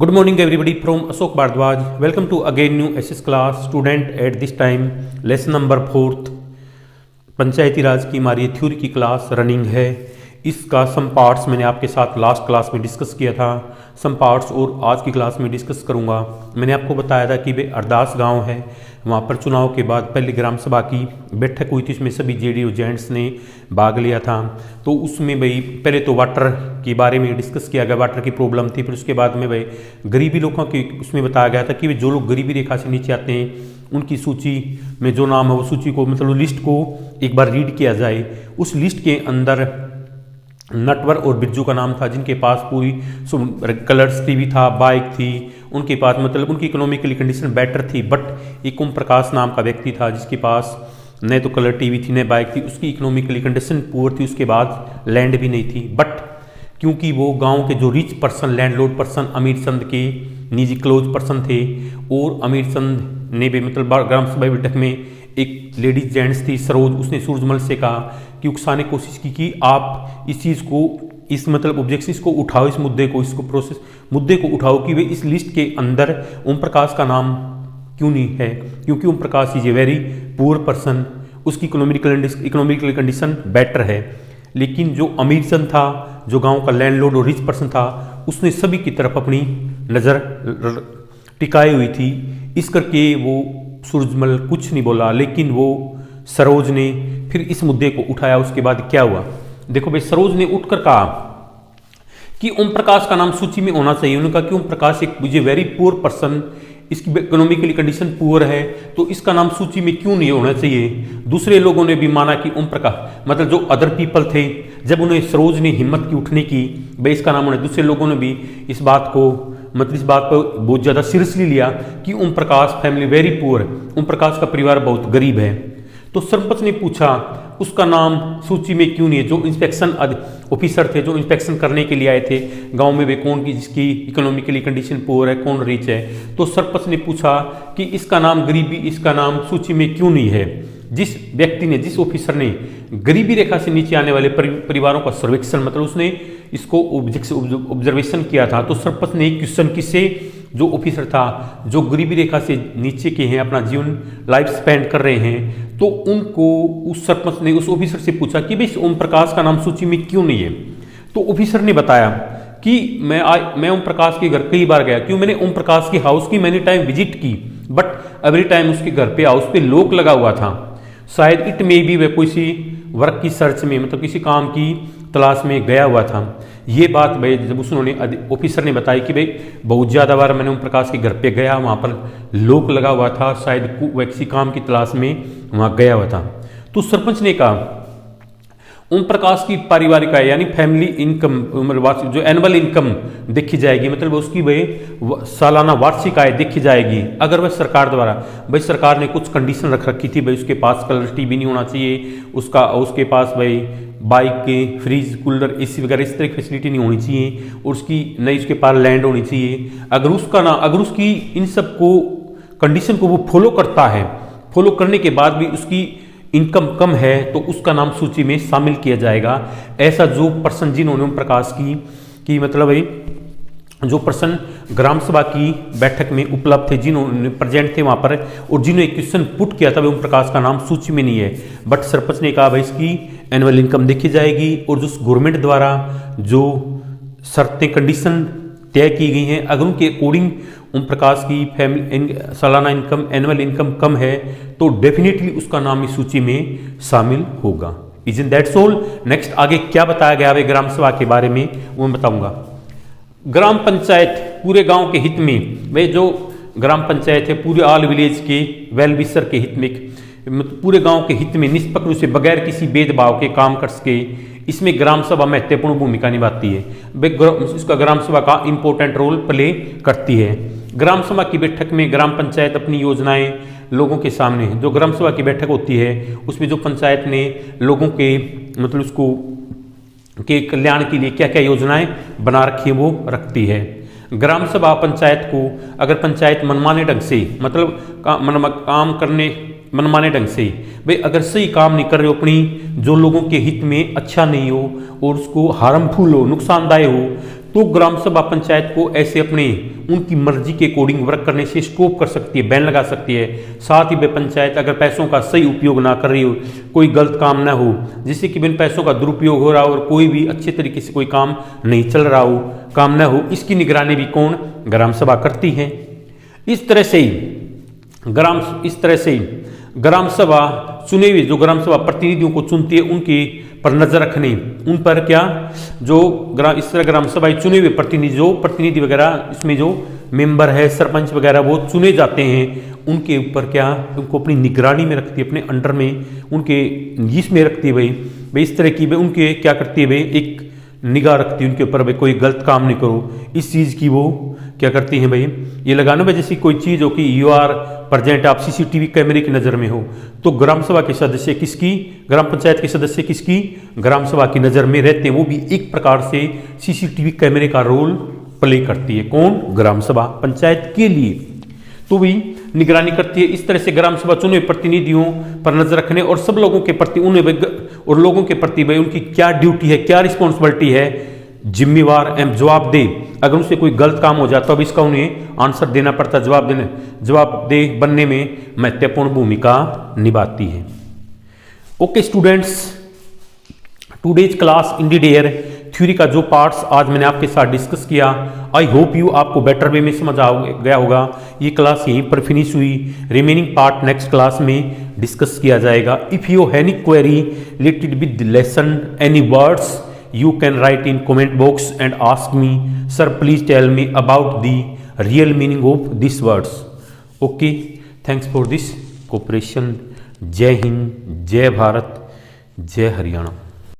Good morning everybody from Ashok Bhardwaj. Welcome to again new SS class. Student at this time lesson number 4th पंचायती राज की हमारी theory की class running है। इसका some parts मैंने आपके साथ लास्ट क्लास में डिस्कस किया था। सम पार्ट्स और आज की क्लास में डिस्कस करूंगा। मैंने आपको बताया था कि वे अरदास गांव है, वहाँ पर चुनाव के बाद पहले ग्राम सभा की बैठक हुई थी, उसमें सभी जेडीयू जेंट्स ने भाग लिया था। तो उसमें भाई पहले तो वाटर के बारे में डिस्कस किया गया, वाटर की प्रॉब्लम थी। फिर उसके बाद में भाई गरीबी लोगों की उसमें बताया गया था कि वे जो लोग गरीबी रेखा से नीचे आते हैं उनकी सूची में जो नाम है वो सूची को मतलब लिस्ट को एक बार रीड किया जाए। उस लिस्ट के अंदर नटवर और बिरजू का नाम था, जिनके पास पूरी कलर्स टीवी था, बाइक थी, उनके पास मतलब उनकी इकोनॉमिकली कंडीशन बेटर थी। बट एक ओम प्रकाश नाम का व्यक्ति था जिसके पास न तो कलर टीवी थी न बाइक थी, उसकी इकोनॉमिकली कंडीशन पुअर थी। उसके बाद लैंड भी नहीं थी। बट क्योंकि वो गांव के जो रिच पर्सन लैंडलॉर्ड पर्सन अमीर चंद के निजी क्लोज पर्सन थे, और अमीर चंद ने भी मतलब ग्राम सभा बैठक में एक लेडीज जेंट्स थी सरोज, उसने सूरजमल से कहा कि उकसाने की कोशिश की कि आप इस चीज़ को इस मतलब ऑब्जेक्शन को उठाओ, इस मुद्दे को इसको प्रोसेस मुद्दे को उठाओ कि वे इस लिस्ट के अंदर ओम प्रकाश का नाम क्यों नहीं है, क्योंकि Om Prakash is a very poor person, उसकी इकोनॉमिकल कंडीशन बेटर है। लेकिन जो अमीर चंद था, जो गांव का लैंडलॉर्ड और रिच पर्सन था, उसने सभी की तरफ अपनी नज़र टिकाई हुई थी। इस करके वो सूरजमल कुछ नहीं बोला, लेकिन वो सरोज ने फिर इस मुद्दे को उठाया। उसके बाद क्या हुआ देखो भाई, सरोज ने उठकर कहा कि ओम प्रकाश का नाम सूची में होना चाहिए। उन्होंने कहा कि ओम प्रकाश एक मुझे वेरी पुअर पर्सन, इसकी इकोनॉमिकली कंडीशन पुअर है, तो इसका नाम सूची में क्यों नहीं होना चाहिए। दूसरे लोगों ने भी माना कि ओम प्रकाश मतलब जो अदर पीपल थे, जब उन्हें सरोज ने हिम्मत की उठने की भाई इसका नाम होना, दूसरे लोगों ने भी इस बात को मतलब इस बात पर बहुत ज़्यादा सीरियसली लिया कि Om Prakash family very poor, Om Prakash का परिवार बहुत गरीब है। तो सरपंच ने पूछा उसका नाम सूची में क्यों नहीं है। जो इंस्पेक्शन ऑफिसर थे, जो इंस्पेक्शन करने के लिए आए थे गांव में, वे कौन की जिसकी इकोनॉमिकली कंडीशन पुअर है, कौन रिच है। तो सरपंच ने पूछा कि इसका नाम गरीबी, इसका नाम सूची में क्यों नहीं है। जिस व्यक्ति ने, जिस ऑफिसर ने गरीबी रेखा से नीचे आने वाले परिवारों का सर्वेक्षण मतलब उसने इसको ऑब्जर्वेशन किया था, तो सरपंच ने एक क्वेश्चन किससे, जो ऑफिसर था जो गरीबी रेखा से नीचे के हैं, अपना जीवन लाइफ स्पेंड कर रहे हैं, तो उनको उस सरपंच ने उस ऑफिसर से पूछा कि भाई ओम प्रकाश का नाम सूची में क्यों नहीं है। तो ऑफिसर ने बताया कि मैं ओम प्रकाश के घर कई बार गया, क्यों मैंने ओम प्रकाश की हाउस की मैनी टाइम विजिट की, बट एवरी टाइम उसके घर पे हाउस पे लॉक लगा हुआ था। शायद इट में भी वह किसी वर्क की सर्च में मतलब किसी काम की तलाश में गया हुआ था। ये बात भाई जब उसने ऑफिसर ने बताई कि भाई बहुत ज़्यादा बार मैंने ओम प्रकाश के घर पे गया, वहाँ पर लॉक लगा हुआ था, शायद वह किसी काम की तलाश में वहाँ गया हुआ था। तो सरपंच ने कहा ओम प्रकाश की पारिवारिक आय यानी फैमिली इनकम मतलब जो एनुअल इनकम देखी जाएगी, मतलब उसकी वह सालाना वार्षिक आय देखी जाएगी। अगर वह सरकार द्वारा भाई सरकार ने कुछ कंडीशन रख रखी थी, भाई उसके पास कलर टीवी नहीं होना चाहिए, उसके पास भाई बाइक के फ्रिज कूलर एसी वगैरह इस तरह की फैसिलिटी नहीं होनी चाहिए, और उसके पास लैंड होनी चाहिए। अगर उसकी इन सब को कंडीशन को वो फॉलो करता है, फॉलो करने के बाद भी उसकी इनकम कम है, तो उसका नाम सूची में शामिल किया जाएगा। ऐसा जो पर्सन जिन्होंने ओम प्रकाश की मतलब भाई जो पर्सन ग्राम सभा की बैठक में उपलब्ध थे, जिन्होंने प्रेजेंट थे वहाँ पर, और जिन्होंने क्वेश्चन पुट किया था, ओम प्रकाश का नाम सूची में नहीं है। बट सरपंच ने कहा भाई इसकी एनुअल इनकम देखी जाएगी, और जो गवर्नमेंट द्वारा जो शर्तें कंडीशन तय की गई हैं, अगर उनके अकॉर्डिंग ओम प्रकाश की फैमिली सालाना इनकम एनुअल इनकम कम है, तो डेफिनेटली उसका नाम इस सूची में शामिल होगा। Is in that's all. Next आगे क्या बताया गया है ग्राम सभा के बारे में वो मैं बताऊंगा। ग्राम पंचायत पूरे गांव के हित में, वे जो ग्राम पंचायत है पूरे ऑल विलेज के वेल विशर के हित में, पूरे गांव के हित में निष्पक्ष रूप से बगैर किसी भेदभाव के काम कर सके, इसमें ग्राम सभा महत्वपूर्ण भूमिका निभाती है। इसका ग्राम सभा का इंपॉर्टेंट रोल प्ले करती है। ग्राम सभा की बैठक में ग्राम पंचायत अपनी योजनाएं लोगों के सामने, जो ग्राम सभा की बैठक होती है उसमें जो पंचायत ने लोगों के मतलब उसको के कल्याण के लिए क्या क्या योजनाएं बना रखी है वो रखती है। ग्राम सभा पंचायत को अगर पंचायत मनमाने ढंग से मतलब काम करने मनमाने ढंग से भाई अगर सही काम नहीं कर रहे हो, अपनी जो लोगों के हित में अच्छा नहीं हो और उसको हार्मफुल हो, नुकसानदायक हो, तो ग्राम सभा पंचायत को ऐसे अपने उनकी मर्जी के अकॉर्डिंग वर्क करने से स्टॉप कर सकती है, बैन लगा सकती है। साथ ही वह पंचायत अगर पैसों का सही उपयोग ना कर रही हो, कोई गलत काम ना हो, जिससे कि इन पैसों का दुरुपयोग हो रहा हो और कोई भी अच्छे तरीके से कोई काम नहीं चल रहा हो, काम ना हो, इसकी निगरानी भी कौन? ग्राम सभा करती है। इस तरह से ग्राम सभा चुने हुए जो ग्राम सभा प्रतिनिधियों को चुनती है उनके पर नजर रखने, उन पर क्या इस तरह ग्राम सभा चुने हुए प्रतिनिधि वगैरह, इसमें जो मेंबर है, सरपंच वगैरह वो चुने जाते हैं, उनके ऊपर उनको अपनी निगरानी में रखती है, अपने अंडर में, उनके इसमें रखती है। भाई इस तरह की उनके क्या करती है, भाई एक निगाह रखती है उनके ऊपर, भाई कोई गलत काम नहीं करो, इस चीज़ की वो क्या करती हैं भाई, ये लगाना भाई जैसी कोई चीज़ हो कि यू आर प्रेजेंट, आप सीसीटीवी कैमरे की नज़र में हो, तो ग्राम सभा के सदस्य किसकी, ग्राम पंचायत के सदस्य किसकी, ग्राम सभा की नज़र में रहते हैं, वो भी एक प्रकार से सीसीटीवी कैमरे का रोल प्ले करती है। कौन? ग्राम सभा पंचायत के लिए तो भी निगरानी करती है। इस तरह से ग्राम सभा चुने प्रतिनिधियों पर नजर रखने और सब लोगों के प्रति लोगों के प्रति भाई उनकी क्या ड्यूटी है, क्या रिस्पॉन्सिबिलिटी है, जिम्मेवार एवं जवाबदेह। अगर उनसे कोई गलत काम हो जाता तो इसका उन्हें आंसर देना पड़ता, जवाबदेह बनने में महत्वपूर्ण भूमिका निभाती है। Okay students, today's class in the their theory का जो पार्ट्स आज मैंने आपके साथ डिस्कस किया, आई होप यू आपको बेटर वे में समझ आ गया होगा। ये क्लास यहीं पर फिनिश हुई, रिमेनिंग पार्ट नेक्स्ट क्लास में डिस्कस किया जाएगा। If you have any query related with lesson, any words, you can write in comment box and ask me, sir please tell me about the real meaning of these words. Okay, thanks for this cooperation. जय हिंद, जय भारत, जय हरियाणा।